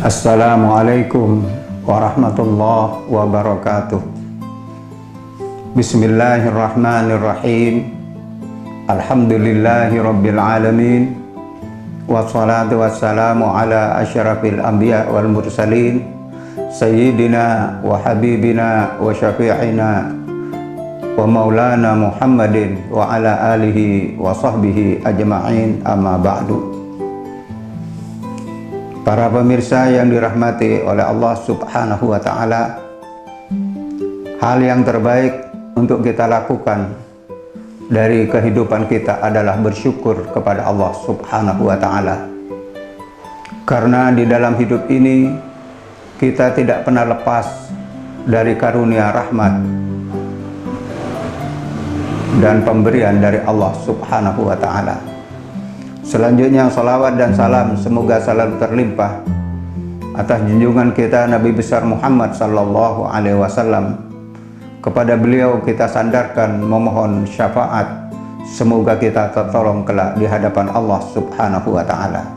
Assalamualaikum warahmatullahi wabarakatuh. Bismillahirrahmanirrahim. Alhamdulillahi rabbil alamin. Wassalatu wassalamu ala asyrafil anbiya wal mursalin, sayyidina wa habibina wa syafi'ina wa maulana Muhammadin wa ala alihi wa sahbihi ajma'in, amma ba'du. Para pemirsa yang dirahmati oleh Allah Subhanahu wa ta'ala, hal yang terbaik untuk kita lakukan dari kehidupan kita adalah bersyukur kepada Allah Subhanahu wa ta'ala. Karena di dalam hidup ini kita tidak pernah lepas dari karunia rahmat dan pemberian dari Allah Subhanahu wa ta'ala. Selanjutnya salawat dan salam semoga selalu terlimpah atas junjungan kita Nabi besar Muhammad sallallahu alaihi wasallam. Kepada beliau kita sandarkan memohon syafaat, semoga kita tertolong kelak di hadapan Allah Subhanahu wa ta'ala.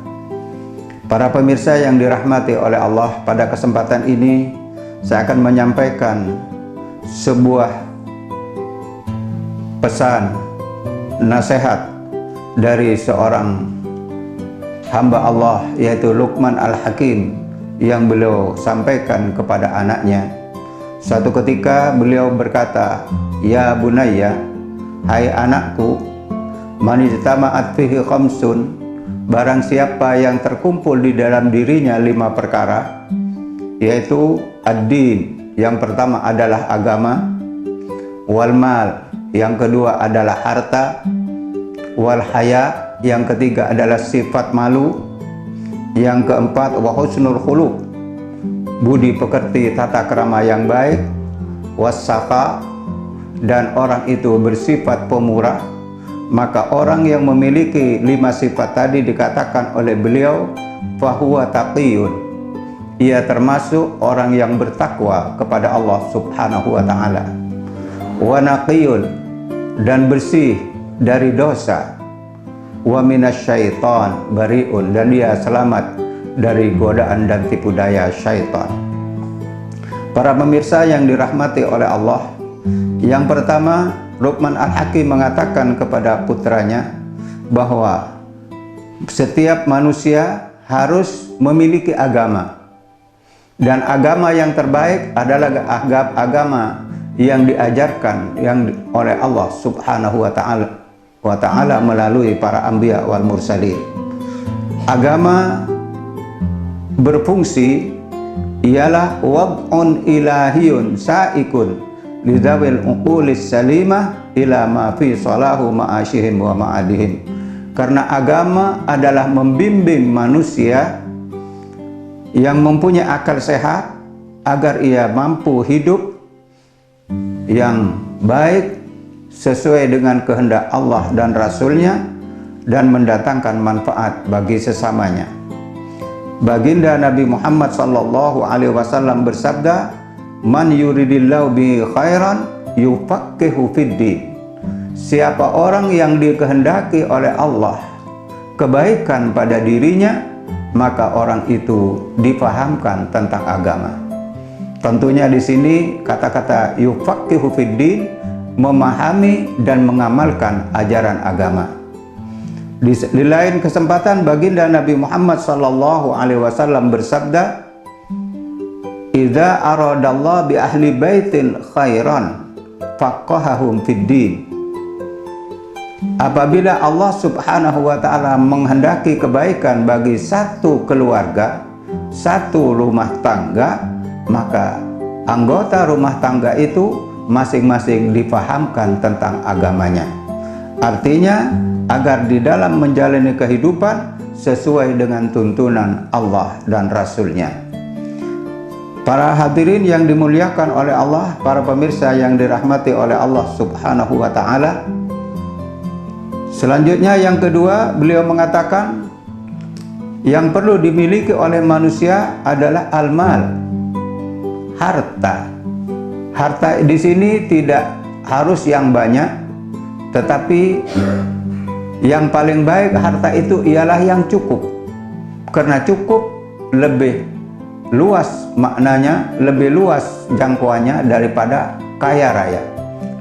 Para pemirsa yang dirahmati oleh Allah, pada kesempatan ini saya akan menyampaikan sebuah pesan nasihat dari seorang hamba Allah, yaitu Luqman Al-Hakim, yang beliau sampaikan kepada anaknya. Suatu ketika beliau berkata, "Ya bunayya, hai anakku, man ijtama'at fihi khamsun, barang siapa yang terkumpul di dalam dirinya 5 perkara, yaitu ad-din, yang pertama adalah agama, wal mal, yang kedua adalah harta, wal haya, yang ketiga adalah sifat malu, yang keempat wa husnul khuluq, budi pekerti tata krama yang baik, wassaka, dan orang itu bersifat pemurah, maka orang yang memiliki 5 sifat tadi dikatakan oleh beliau fahuwa taqiyun, ia termasuk orang yang bertakwa kepada Allah Subhanahu wa ta'ala, wa naqiyun, dan bersih dari dosa, wa minasyaiton bariun, dan dia selamat dari godaan dan tipu daya syaitan. Para pemirsa yang dirahmati oleh Allah, yang pertama Luqman Al-Hakim mengatakan kepada putranya bahwa setiap manusia harus memiliki agama, dan agama yang terbaik adalah agama yang diajarkan oleh Allah Subhanahu wa ta'ala melalui para anbiya wal mursalin. Agama berfungsi ialah wab'un ilahiyun sa'ikun lidawil uqulis salimah ila ma fi salahu ma'asyihim wa ma'adihim. Karena agama adalah membimbing manusia yang mempunyai akal sehat agar ia mampu hidup yang baik sesuai dengan kehendak Allah dan Rasulnya, dan mendatangkan manfaat bagi sesamanya. Baginda Nabi Muhammad sallallahu alaihi wasallam bersabda, "Man yuridillahu bi khairan yufaqihu fiddin." Siapa orang yang dikehendaki oleh Allah kebaikan pada dirinya, maka orang itu difahamkan tentang agama. Tentunya di sini kata-kata yufaqihu fiddin, memahami dan mengamalkan ajaran agama. Di lain kesempatan baginda Nabi Muhammad sallallahu alaihi wasallam bersabda, "Idza aradallahu bi ahli baitin khairan faqahahum fid din." Apabila Allah Subhanahu wa ta'ala menghendaki kebaikan bagi satu keluarga, satu rumah tangga, maka anggota rumah tangga itu masing-masing difahamkan tentang agamanya. Artinya agar di dalam menjalani kehidupan sesuai dengan tuntunan Allah dan Rasulnya. Para hadirin yang dimuliakan oleh Allah, para pemirsa yang dirahmati oleh Allah Subhanahu wa ta'ala, selanjutnya yang kedua beliau mengatakan yang perlu dimiliki oleh manusia adalah al-mal, harta. Harta di sini tidak harus yang banyak, tetapi yang paling baik harta itu ialah yang cukup. Karena cukup lebih luas maknanya, lebih luas jangkauannya daripada kaya raya.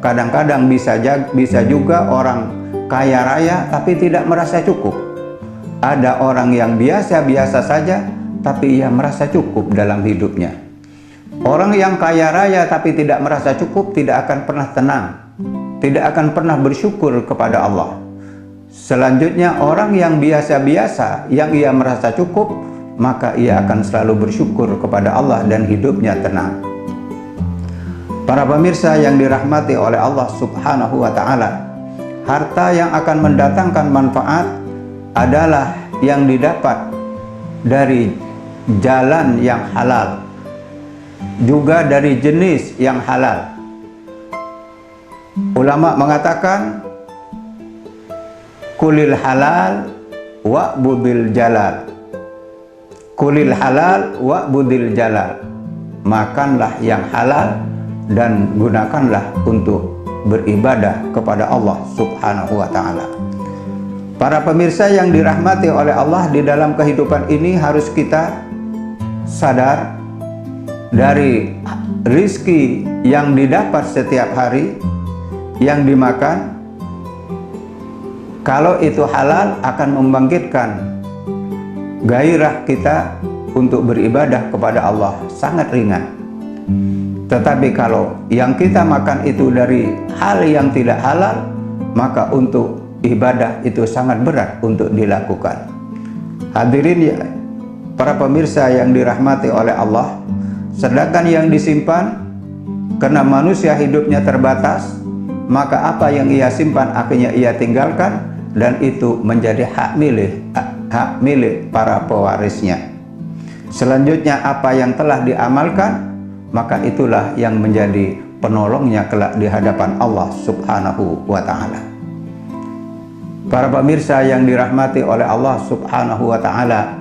Kadang-kadang bisa juga orang kaya raya tapi tidak merasa cukup. Ada orang yang biasa-biasa saja tapi ia merasa cukup dalam hidupnya. Orang yang kaya raya tapi tidak merasa cukup tidak akan pernah tenang, tidak akan pernah bersyukur kepada Allah. Selanjutnya, orang yang biasa-biasa yang ia merasa cukup, maka ia akan selalu bersyukur kepada Allah dan hidupnya tenang. Para pemirsa yang dirahmati oleh Allah Subhanahu wa Ta'ala, harta yang akan mendatangkan manfaat adalah yang didapat dari jalan yang halal, juga dari jenis yang halal. Ulama mengatakan, kulil halal wa'budil jalal. Kulil halal wa'budil jalal. Makanlah yang halal dan gunakanlah untuk beribadah kepada Allah Subhanahu wa Ta'ala. Para pemirsa yang dirahmati oleh Allah, di dalam kehidupan ini harus kita sadar dari rizki yang didapat setiap hari, yang dimakan, kalau itu halal akan membangkitkan gairah kita untuk beribadah kepada Allah, sangat ringan. Tetapi kalau yang kita makan itu dari hal yang tidak halal, maka untuk ibadah itu sangat berat untuk dilakukan. Hadirin ya, para pemirsa yang dirahmati oleh Allah, sedangkan yang disimpan, karena manusia hidupnya terbatas, maka apa yang ia simpan akhirnya ia tinggalkan, dan itu menjadi hak milik para pewarisnya. Selanjutnya, apa yang telah diamalkan, maka itulah yang menjadi penolongnya kelak di hadapan Allah Subhanahu wa Ta'ala. Para pemirsa yang dirahmati oleh Allah Subhanahu wa Ta'ala,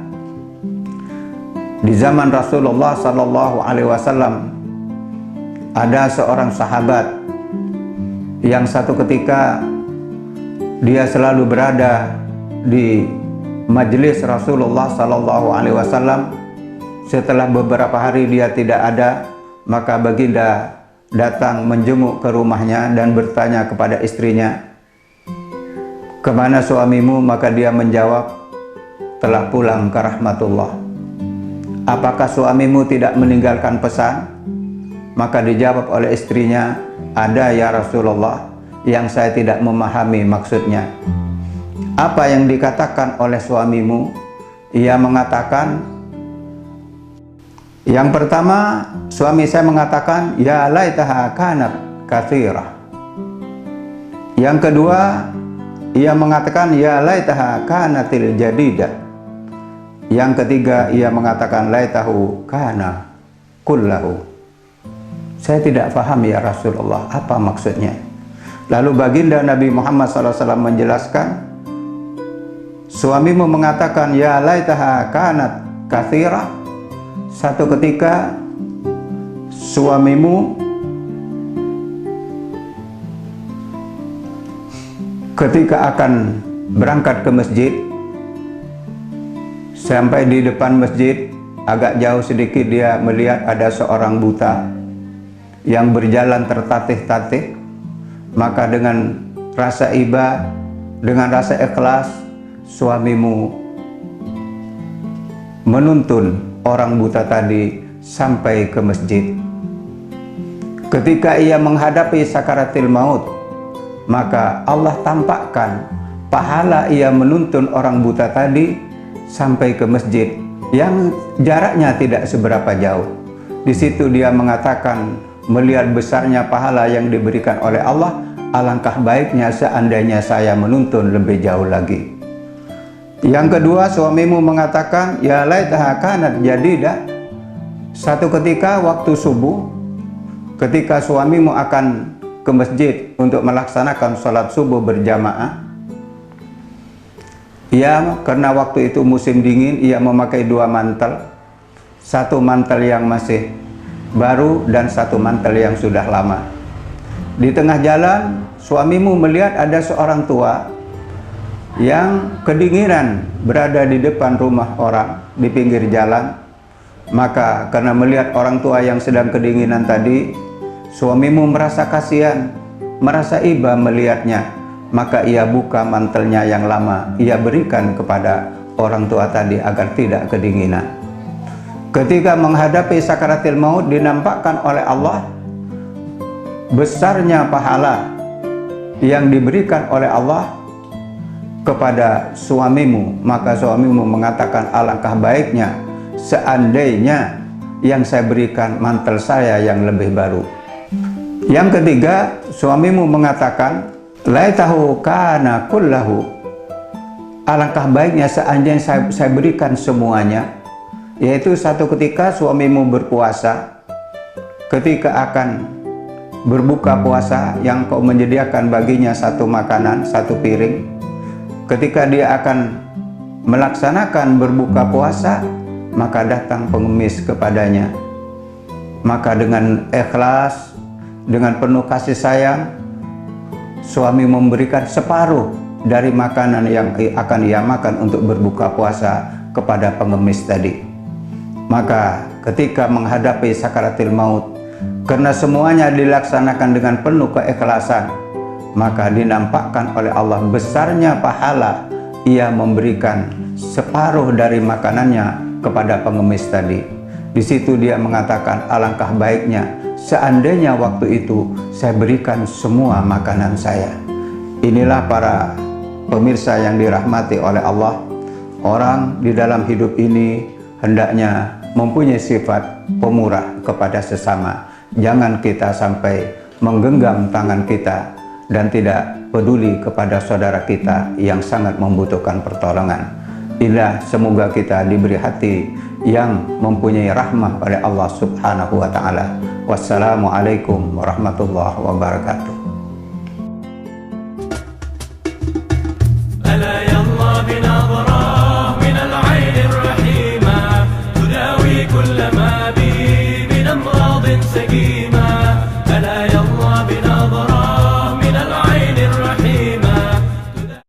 di zaman Rasulullah Sallallahu Alaihi Wasallam ada seorang sahabat yang satu ketika dia selalu berada di majelis Rasulullah Sallallahu Alaihi Wasallam. Setelah beberapa hari dia tidak ada, maka baginda datang menjenguk ke rumahnya dan bertanya kepada istrinya, "Kemana suamimu?" Maka dia menjawab, "Telah pulang ke rahmatullah." "Apakah suamimu tidak meninggalkan pesan?" Maka dijawab oleh istrinya, "Ada ya Rasulullah, yang saya tidak memahami maksudnya." "Apa yang dikatakan oleh suamimu?" Ia mengatakan, yang pertama, suami saya mengatakan, "Ya laitaha kanat katsirah." Yang kedua, ia mengatakan, "Ya laitaha kanatil jadidah." Yang ketiga, ia mengatakan, "Laitahu kana kullahu." Saya tidak paham ya Rasulullah, apa maksudnya. Lalu baginda Nabi Muhammad SAW menjelaskan, suamimu mengatakan, "Ya laitaha kanat katsirah." Satu ketika suamimu ketika akan berangkat ke masjid, sampai di depan masjid, agak jauh sedikit dia melihat ada seorang buta yang berjalan tertatih-tatih. Maka dengan rasa iba, dengan rasa ikhlas, suamimu menuntun orang buta tadi sampai ke masjid. Ketika ia menghadapi sakaratil maut, maka Allah tampakkan pahala ia menuntun orang buta tadi sampai ke masjid yang jaraknya tidak seberapa jauh. Di situ dia mengatakan, melihat besarnya pahala yang diberikan oleh Allah, alangkah baiknya seandainya saya menuntun lebih jauh lagi. Yang kedua, suamimu mengatakan, "Ya laitaha kanat jadidah." Satu ketika waktu subuh, ketika suamimu akan ke masjid untuk melaksanakan sholat subuh berjamaah, karena waktu itu musim dingin, ia memakai dua mantel. Satu mantel yang masih baru dan satu mantel yang sudah lama. Di tengah jalan, suamimu melihat ada seorang tua yang kedinginan berada di depan rumah orang di pinggir jalan. Maka karena melihat orang tua yang sedang kedinginan tadi, suamimu merasa kasihan, merasa iba melihatnya, maka ia buka mantelnya yang lama, ia berikan kepada orang tua tadi agar tidak kedinginan. Ketika menghadapi sakaratil maut, dinampakkan oleh Allah besarnya pahala yang diberikan oleh Allah kepada suamimu. Maka suamimu mengatakan, alangkah baiknya seandainya yang saya berikan mantel saya yang lebih baru. Yang ketiga, suamimu mengatakan, laitahu kana kullahu, alangkah baiknya seandainya saya berikan semuanya. Yaitu satu ketika suamimu berpuasa, ketika akan berbuka puasa yang kau menyediakan baginya satu makanan, satu piring, ketika dia akan melaksanakan berbuka puasa, maka datang pengemis kepadanya. Maka dengan ikhlas, dengan penuh kasih sayang, suami memberikan separuh dari makanan yang akan ia makan untuk berbuka puasa kepada pengemis tadi. Maka ketika menghadapi sakaratil maut, karena semuanya dilaksanakan dengan penuh keikhlasan, maka dinampakkan oleh Allah besarnya pahala ia memberikan separuh dari makanannya kepada pengemis tadi. Di situ dia mengatakan, alangkah baiknya seandainya waktu itu saya berikan semua makanan saya. Inilah para pemirsa yang dirahmati oleh Allah. Orang di dalam hidup ini hendaknya mempunyai sifat pemurah kepada sesama. Jangan kita sampai menggenggam tangan kita dan tidak peduli kepada saudara kita yang sangat membutuhkan pertolongan. Inilah semoga kita diberi hati yang mempunyai rahmah oleh Allah Subhanahu wa Ta'ala. Wassalamualaikum warahmatullahi wabarakatuh.